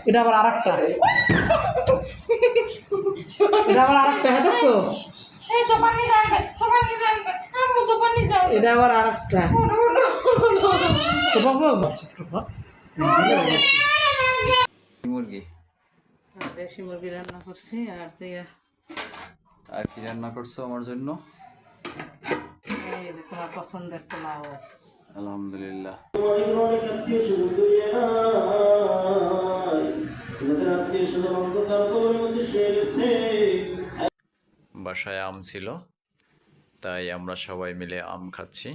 এটা আবার আরেকটা, এটা আবার আরেকটা, হ্যাঁ দেখছো, এটা আবার আরেকটা। মুরগি, দেশি মুরগি রান্না করছি। আর কি রান্না করছো আমার জন্য? এই যে তোমার পছন্দের পোলাও। আলহামদুলিল্লাহ। বাসায় আম ছিল, তাই আমরা সবাই মিলে আম খাচ্ছি।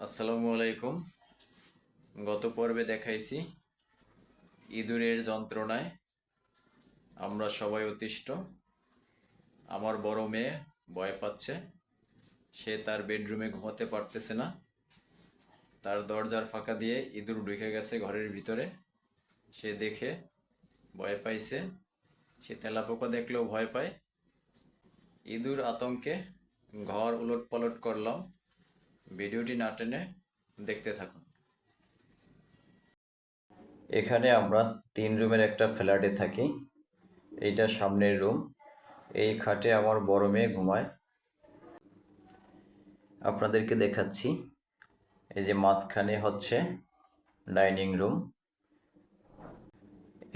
আসসালামু আলাইকুম। গত পর্বে দেখাইছি ইঁদুরের যন্ত্রণায় আমরা সবাই অতিষ্ঠ। আমার বড় মেয়ে ভয় পাচ্ছে, সে তার বেডরুমে ঘুমাতে পারতেছে না। তার দরজার ফাঁকা দিয়ে ইঁদুর ঢুকে গেছে ঘরের ভিতরে। সে দেখে ভয় পাইছে, সে তেলাপোকা দেখলেও ভয় পায়। ইঁদুর আতঙ্কে ঘর উলট পালট করলাম। ভিডিওটি না টেনে দেখতে থাকুন। এখানে আমরা 3 রুমের একটা ফ্ল্যাটে থাকি। এইটা সামনের রুম। এই খাটে আমার বড় মেয়ে ঘুমায়। আপনাদেরকে দেখাচ্ছি, এই যে মাঝখানে হচ্ছে ডাইনিং রুম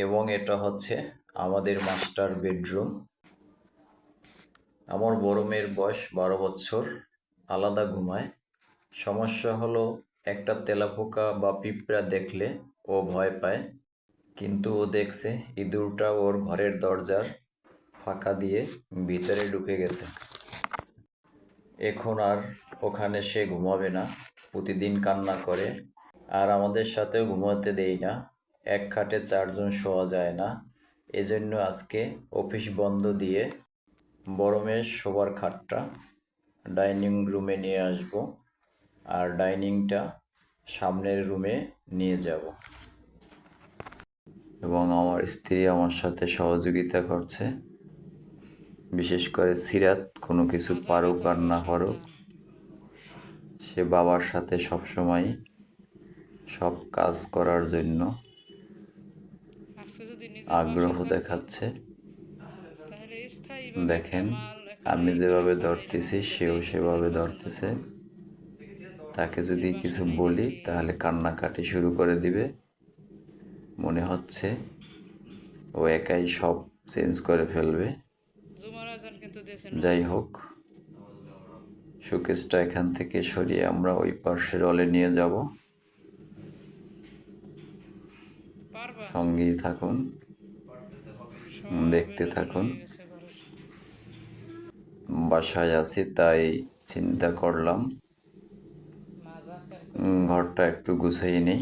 এবং এটা হচ্ছে আমাদের মাস্টার বেডরুম। আমার বড় মেয়ের বয়স 12 বছর, আলাদা ঘুমায়। সমস্যা হলো একটা তেলাপোকা বা পিঁপড়া দেখলে ও ভয় পায়, কিন্তু ও দেখছে ইঁদুরটা ওর ঘরের দরজার ফাঁকা দিয়ে ভিতরে ঢুকে গেছে। এখন আর ওখানে সে ঘুমাবে না, প্রতিদিন কান্না করে। আর আমাদের সাথেও ঘুমাতে দেই না, এক খাটে 4 জন শোয়া যায় না। এজন্য আজকে অফিস বন্ধ দিয়ে বড় মেয়ের শোবার খাটটা ডাইনিং রুমে নিয়ে আসব, আর ডাইনিংটা সামনের রুমে নিয়ে যাব। এবং আমার স্ত্রী আমার সাথে সহযোগিতা করছে, বিশেষ করে সিরাত কোনো কিছু পারুক আর না পারুক, সে বাবার সাথে সবসময় সব কাজ করার জন্য আগ্রহ দেখাচ্ছে। দেখেন আমি যেভাবে ধরতেছি সেও সেভাবে ধরতেছে। তাকে যদি কিছু বলি তাহলে কান্নাকাটি শুরু করে দিবে। মনে হচ্ছে ও একাই সব চেঞ্জ করে ফেলবে। যাই হোক, শোকেসটা এখান থেকে সরিয়ে আমরা ওই পাশের হলে নিয়ে যাব। সঙ্গেই থাকুন, দেখতে থাকুন। বাসায় আছি তাই চিন্তা করলাম ঘরটা একটু গুছিয়ে নেই।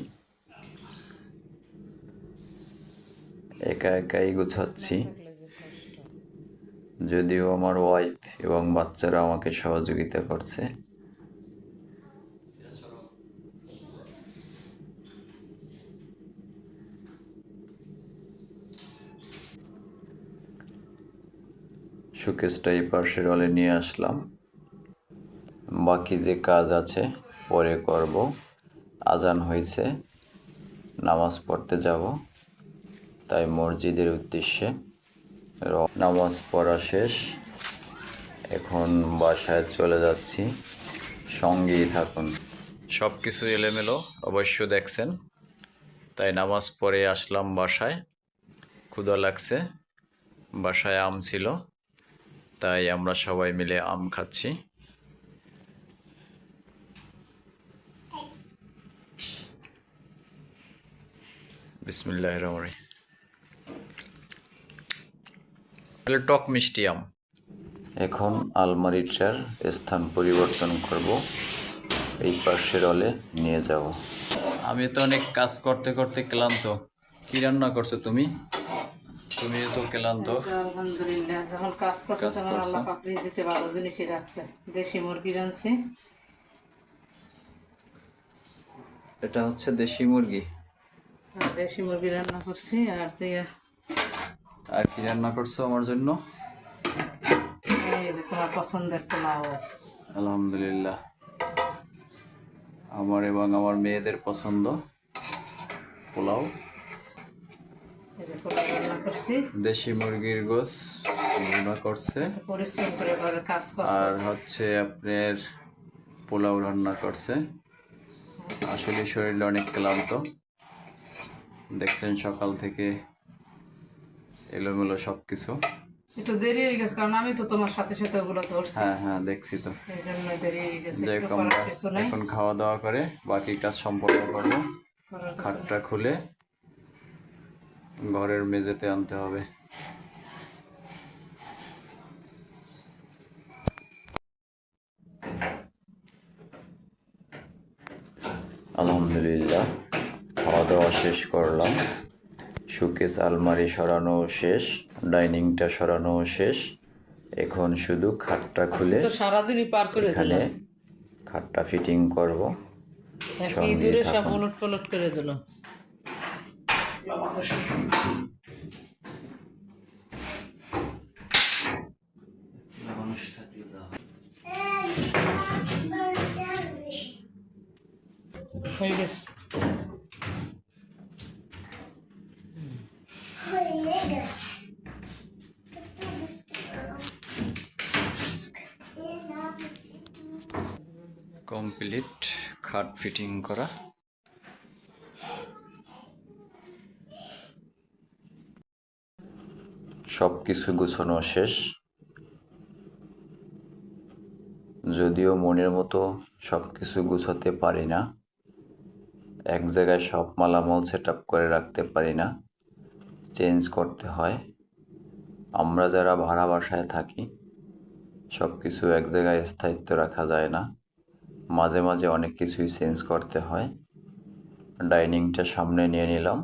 একা একাই গুছাচ্ছি, যদিও আমার ওয়াইফ এবং বাচ্চারা আমাকে সহযোগিতা করছে। শোকেসটা এই পাশের হলে নিয়ে আসলাম। বাকি যে কাজ আছে পরে করব। আজান হয়েছে, নামাজ পড়তে যাব, তাই মসজিদের উদ্দেশ্যে নামাজ পড়া শেষ। এখন বাসায় চলে যাচ্ছি, সঙ্গেই থাকুন। সব কিছু এলোমেলো অবশ্য দেখছেন, তাই নামাজ পড়ে আসলাম বাসায়। ক্ষুধা লাগছে, বাসায় আম ছিল, তাই আমরা সবাই মিলে আম খাচ্ছি। বিসমিল্লাহির রহমানির রহিম। টক মিষ্টি আম। এখন আলমারিটার স্থান পরিবর্তন করব, এই পাশের হলে নিয়ে যাব। আমি তো অনেক কাজ করতে করতে ক্লান্ত। কি রান্না করছো তুমি? তুমি তো ক্লান্ত। আলহামদুলিল্লাহ, যখন কাজ করছো তখন আল্লাহ পাক রিজিকে ভালো জিনিসই রাখছে। দেশি মুরগি রাঁধছি। এটা হচ্ছে দেশি মুরগি। দেশি মুরগি রান্না করছি। আর কি রান্না করছো আমার জন্য? এই যে তোমার পছন্দের পোলাও। আলহামদুলিল্লাহ। আমার এবং আমার মেয়েদের পছন্দ পোলাও। এই যে পোলাও রান্না করছি, দেশি মুরগির গোশ রান্না করছে, পরিশ্রম করে ঘরে কাজ করছে। আর হচ্ছে আপনার পোলাও রান্না করছে। আসলে শরীরটা অনেক ক্লান্ত, দেখছেন সকাল থেকে এলোমেলো সব কিছু। একটু দেরি হয়ে গেছে, কারণ আমি তো তোমার সাথে সাথে ওগুলো ধরছি, হ্যাঁ হ্যাঁ দেখছি তো। এই জন্য দেরি হয়ে গেছে। যাই একটু হোক, আমরা করার কিছু নাই, এখন খাওয়া দাওয়া করে বাকি কাজ সম্পন্ন করবো। করার কিছু নাই। খাটটা খুলে ঘরের মেঝেতে আনতে হবে। আলহামদুলিল্লাহ, খাওয়া দাওয়া শেষ করলাম। শোকেস আলমারি সরানো শেষ, ডাইনিংটা সরানো শেষ। এখন শুধু খাটটা খুলে তো সারাদিনই পার করে এখানে দিলাম, খাটটা ফিটিং করব। একই দূরে সব উলট পালট করে দিলাম। হয়ে গেছে। কমপ্লিট খাট ফিটিং করা। সব কিছু গুছানো শেষ। যদিও মনের মতো সব কিছু গুছাতে পারি না, এক জায়গায় সব মালামাল সেট আপ করে রাখতে পারি না, চেঞ্জ করতে হয়। আমরা যারা ভাড়া বাসায় থাকি, সব কিছু এক জায়গায় স্থায়িত্ব রাখা যায় না, মাঝে মাঝে অনেক কিছুই চেঞ্জ করতে হয়। ডাইনিংটা সামনে নিয়ে নিলাম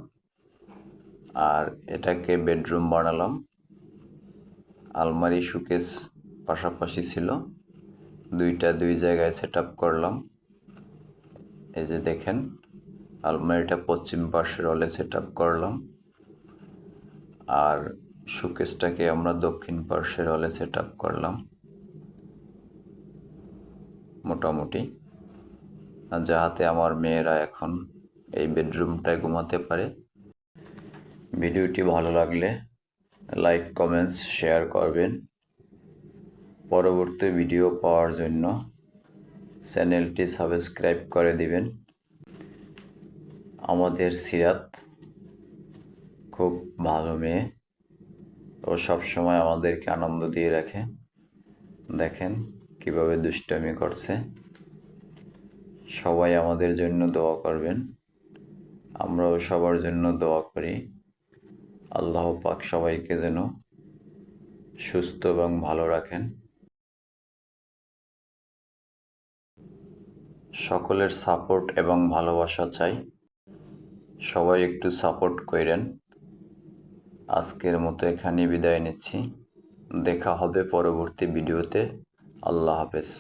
আর এটাকে বেডরুম বানালাম। আলমারি শোকেস পাশাপাশি ছিল, দুইটা দুই জায়গায় সেট আপ করলাম। এই যে দেখেন, আলমারিটা পশ্চিম পাশের হলে সেট আপ করলাম, আর শোকেসটাকে আমরা দক্ষিণ পাশের হলে সেট আপ করলাম মোটামুটি, যাহাতে আমার মেয়েরা এখন এই বেডরুমটায় ঘুমাতে পারে। ভিডিওটি ভালো লাগলে লাইক, কমেন্টস, শেয়ার করবেন। পরবর্তী ভিডিও পাওয়ার জন্য চ্যানেলটি সাবস্ক্রাইব করে দিবেন। আমাদের সিরাত খুব ভালো মেয়ে, ও সবসময় আমাদেরকে আনন্দ দিয়ে রাখে। দেখেন কিভাবে দুষ্টামি করছে। সবাই আমাদের জন্য দোয়া করবেন, আমরাও সবার জন্য দোয়া করি। আল্লাহ পাক সবাইকে যেন সুস্থ এবং ভালো রাখেন। সকলের সাপোর্ট এবং ভালোবাসা চাই, সবাই একটু সাপোর্ট করেন। আজকের মতো এখানেই বিদায় নিচ্ছি, দেখা হবে পরবর্তী ভিডিওতে। আল্লাহ হাফেজ।